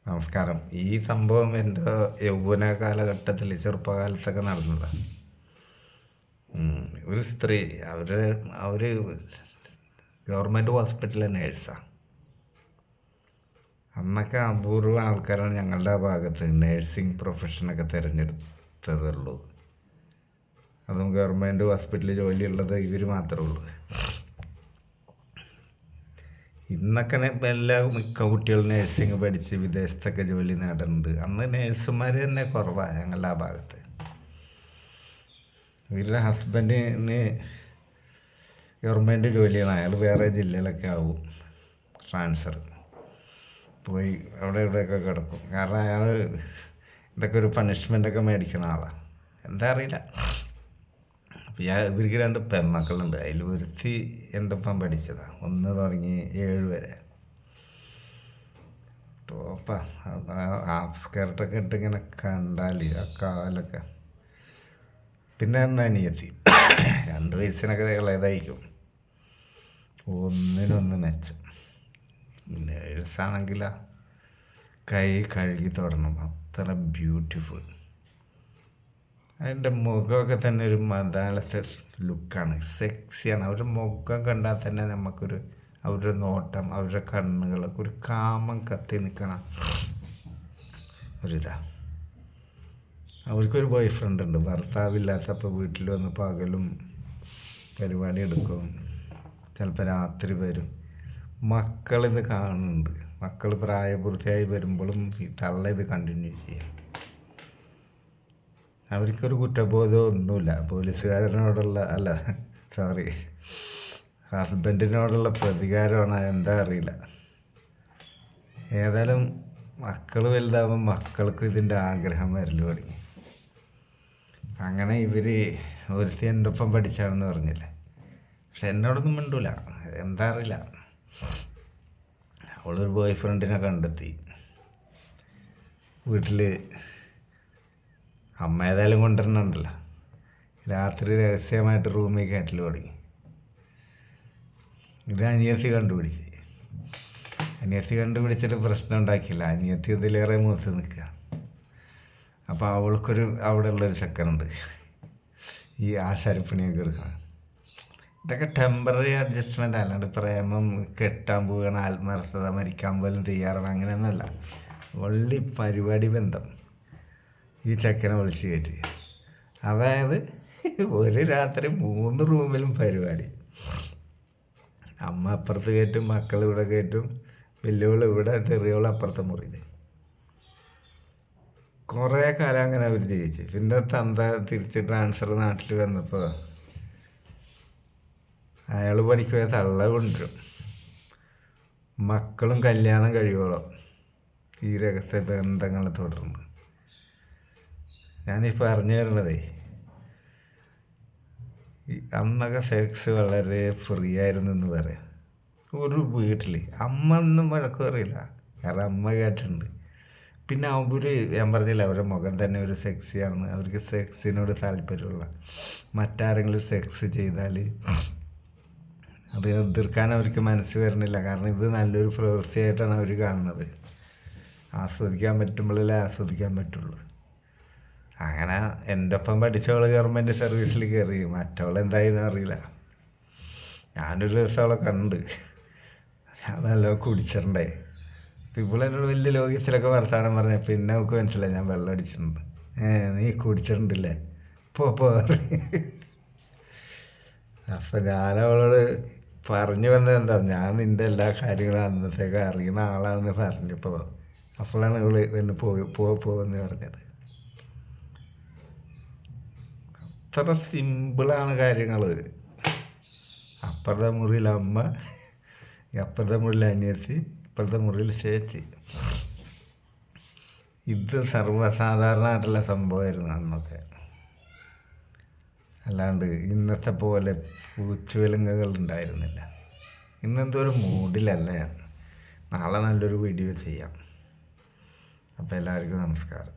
നമസ്കാരം. ഈ സംഭവം എൻ്റെ യൗവന കാലഘട്ടത്തിൽ ചെറുപ്പകാലത്തൊക്കെ നടന്നതാണ്. ഒരു സ്ത്രീ അവർ ഗവൺമെൻറ് ഹോസ്പിറ്റലിലെ നേഴ്സാണ്. അന്നൊക്കെ അപൂർവ ആൾക്കാരാണ് ഞങ്ങളുടെ ഭാഗത്ത് നേഴ്സിംഗ് പ്രൊഫഷനൊക്കെ തിരഞ്ഞെടുത്തതുള്ളൂ. അതും ഗവൺമെൻറ് ഹോസ്പിറ്റലിൽ ജോലിയുള്ളത് ഇവർ മാത്രമേ ഉള്ളൂ. ഇന്നൊക്കെ മിക്ക കുട്ടികളും നേഴ്സിംഗ് പഠിച്ച് വിദേശത്തൊക്കെ ജോലി നേടുന്നുണ്ട്. അന്ന് നേഴ്സുമാർ തന്നെ കുറവാണ് ഞങ്ങളുടെ ആ ഭാഗത്ത്. ഇവരുടെ ഹസ്ബൻഡിന് ഗവൺമെൻറ് ജോലിയാണ്. അയാൾ വേറെ ജില്ലയിലൊക്കെ ആവും ട്രാൻസ്ഫർ പോയി അവിടെ ഇവിടെയൊക്കെ കിടക്കും. കാരണം അയാൾ ഇതൊക്കെ ഒരു പണിഷ്മെൻ്റൊക്കെ മേടിക്കണ ആളാണ്. എന്താ അറിയില്ല. ഇവർക്ക് 2 പെൺമക്കളുണ്ട്. അതിൽ ഒരുത്തി എൻ്റെ ഒപ്പം പഠിച്ചതാണ്. 1 തുടങ്ങി 7 വരെ. ടോപ്പാ. ഹാഫ് സ്കേർട്ടൊക്കെ ഇട്ട് ഇങ്ങനെ കണ്ടാൽ ആ കാലൊക്കെ. പിന്നെ അനിയത്തി 2 വയസ്സിനൊക്കെ ഇളയതായിരിക്കും. ഒന്നിനൊന്ന് മെച്ചം. നേഴ്സാണെങ്കിലാ കൈ കഴുകി തൊടണം, അത്ര ബ്യൂട്ടിഫുൾ. അതിൻ്റെ മുഖമൊക്കെ തന്നെ ഒരു മതാലത്തെ ലുക്കാണ്, സെക്സിയാണ്. അവരുടെ മുഖം കണ്ടാൽ തന്നെ നമുക്കൊരു അവരുടെ നോട്ടം, അവരുടെ കണ്ണുകളൊക്കെ ഒരു കാമം കത്തി നിൽക്കണ ഒരിതാണ്. അവർക്കൊരു ബോയ് ഫ്രണ്ട് ഉണ്ട്. ഭർത്താവില്ലാത്തപ്പോൾ വീട്ടിൽ വന്ന് പകലും പരിപാടി എടുക്കും, ചിലപ്പോൾ രാത്രി വരും. മക്കളിത് കാണുന്നുണ്ട്. മക്കൾ പ്രായപൂർത്തിയായി വരുമ്പോഴും ഈ തള്ള ഇത് കണ്ടിന്യൂ ചെയ്യും. അവർക്കൊരു കുറ്റബോധം ഒന്നുമില്ല. പോലീസുകാരനോടുള്ള ഹസ്ബൻഡിനോടുള്ള പ്രതികാരമാണ്, എന്താ അറിയില്ല. ഏതായാലും മക്കൾ വലുതാവുമ്പോൾ മക്കൾക്ക് ഇതിൻ്റെ ആഗ്രഹം വരൽ തുടങ്ങി. അങ്ങനെ ഒരുത്തി എൻ്റെ ഒപ്പം പഠിച്ചാണെന്ന് പറഞ്ഞില്ലേ, പക്ഷെ എന്നോടൊന്നും മിണ്ടൂല. എന്താ അറിയില്ല. അവളൊരു ബോയ് ഫ്രണ്ടിനെ കണ്ടെത്തി. വീട്ടിൽ അമ്മ ഏതായാലും കൊണ്ടുവരണുണ്ടല്ലോ. രാത്രി രഹസ്യമായിട്ട് റൂമിൽ കയറ്റൽ തുടങ്ങി. ഇത് അനിയത്തി കണ്ടുപിടിച്ചിട്ട് പ്രശ്നം ഉണ്ടാക്കിയില്ല. അനിയത്തി ഇതിലേറെ മൂത്ത് നിൽക്കുക. അപ്പോൾ അവിടെ ഉള്ളൊരു ചെക്കനുണ്ട് ഈ ആശാരിപ്പണിയൊക്കെ എടുക്കണം. ഇതൊക്കെ ടെമ്പററി അഡ്ജസ്റ്റ്മെൻ്റ്, അല്ലാണ്ട് പ്രേമം കെട്ടാൻ പോവുകയാണ്, ആത്മാർത്ഥത മരിക്കാൻ പോലും തയ്യാറാണ്, അങ്ങനെയൊന്നുമല്ല. വള്ളി പരിപാടി ബന്ധം. ഈ ചെക്കനെ വിളിച്ച് കയറ്റി. അതായത് ഒരു രാത്രി 3 റൂമിലും പരിപാടി. അമ്മ അപ്പുറത്ത് കയറ്റും, മക്കൾ ഇവിടെ കയറ്റും, വലിയവൾ ഇവിടെ, ചെറിയവൾ അപ്പുറത്തെ മുറിയിൽ. കുറേ കാലം അങ്ങനെ അവർ ജീവിച്ചു. പിന്നെ തന്ത തിരിച്ച് ട്രാൻസ്ഫർ നാട്ടിൽ വന്നപ്പോൾ അയാൾ പഠിക്കുക തള്ള കൊണ്ടുവരും. മക്കളും കല്യാണം കഴിയോളം ഈ രഹസ്യ ബന്ധങ്ങൾ തുടർന്ന്. ഞാനീ പറഞ്ഞു തരണതേ, അന്നൊക്കെ സെക്സ് വളരെ ഫ്രീ ആയിരുന്നു എന്ന് പറയാം. ഒരു വീട്ടിൽ അമ്മ ഒന്നും വഴക്ക് പറയില്ല, കാരണം അമ്മ കേട്ടിട്ടുണ്ട്. പിന്നെ ഞാൻ പറഞ്ഞില്ല, അവരുടെ മുഖം തന്നെ ഒരു സെക്സിയാണെന്ന്. അവർക്ക് സെക്സിനോട് താല്പര്യമുള്ള മറ്റാരെങ്കിലും സെക്സ് ചെയ്താൽ അത് എതിർക്കാൻ അവർക്ക് മനസ്സ് വരുന്നില്ല. കാരണം ഇത് നല്ലൊരു പ്രവൃത്തിയായിട്ടാണ് അവർ കാണുന്നത്. ആസ്വദിക്കാൻ പറ്റുമ്പോഴല്ലേ ആസ്വദിക്കാൻ പറ്റുള്ളൂ. അങ്ങനെ എൻ്റെ ഒപ്പം പഠിച്ചവൾ ഗവൺമെൻറ് സർവീസിൽ കയറി. മറ്റവൾ എന്തായെന്ന് അറിയില്ല. ഞാനൊരു ദിവസം അവളെ കണ്ട്. ഞാൻ നല്ല കുടിച്ചിട്ടുണ്ടേ. ഇപ്പോൾ എന്നോട് വലിയ ലോകത്തിലൊക്കെ വർത്താനം പറഞ്ഞ പിന്നെ നമുക്ക് മനസ്സിലായി ഞാൻ വെള്ളം അടിച്ചിട്ടുണ്ട്. നീ കുടിച്ചിട്ടുണ്ടല്ലേ, പോ. അപ്പം ഞാനവളോട് പറഞ്ഞു വന്നത് എന്താ, ഞാൻ നിൻ്റെ എല്ലാ കാര്യങ്ങളും അന്നത്തേക്ക് അറിയുന്ന ആളാണെന്ന് പറഞ്ഞപ്പോൾ അപ്പോഴാണ് ഇവള് എന്ന് പോവെന്ന് പറഞ്ഞത്. അത്ര സിമ്പിളാണ് കാര്യങ്ങൾ. അപ്പുറത്തെ മുറിയിൽ അമ്മ, അപ്പുറത്തെ മുറിയിൽ അനിയത്തി, ഇപ്പുറത്തെ മുറിയിൽ ചേച്ചി. ഇത് സർവ്വസാധാരണമായിട്ടുള്ള സംഭവമായിരുന്നു അന്നൊക്കെ. അല്ലാണ്ട് ഇന്നത്തെ പോലെ പൂച്ചുവലുങ്ങകൾ ഉണ്ടായിരുന്നില്ല. ഇന്നെന്തോ ഒരു മൂഡിലല്ല ഞാൻ. നാളെ നല്ലൊരു വീഡിയോ ചെയ്യാം. അപ്പോൾ എല്ലാവർക്കും നമസ്കാരം.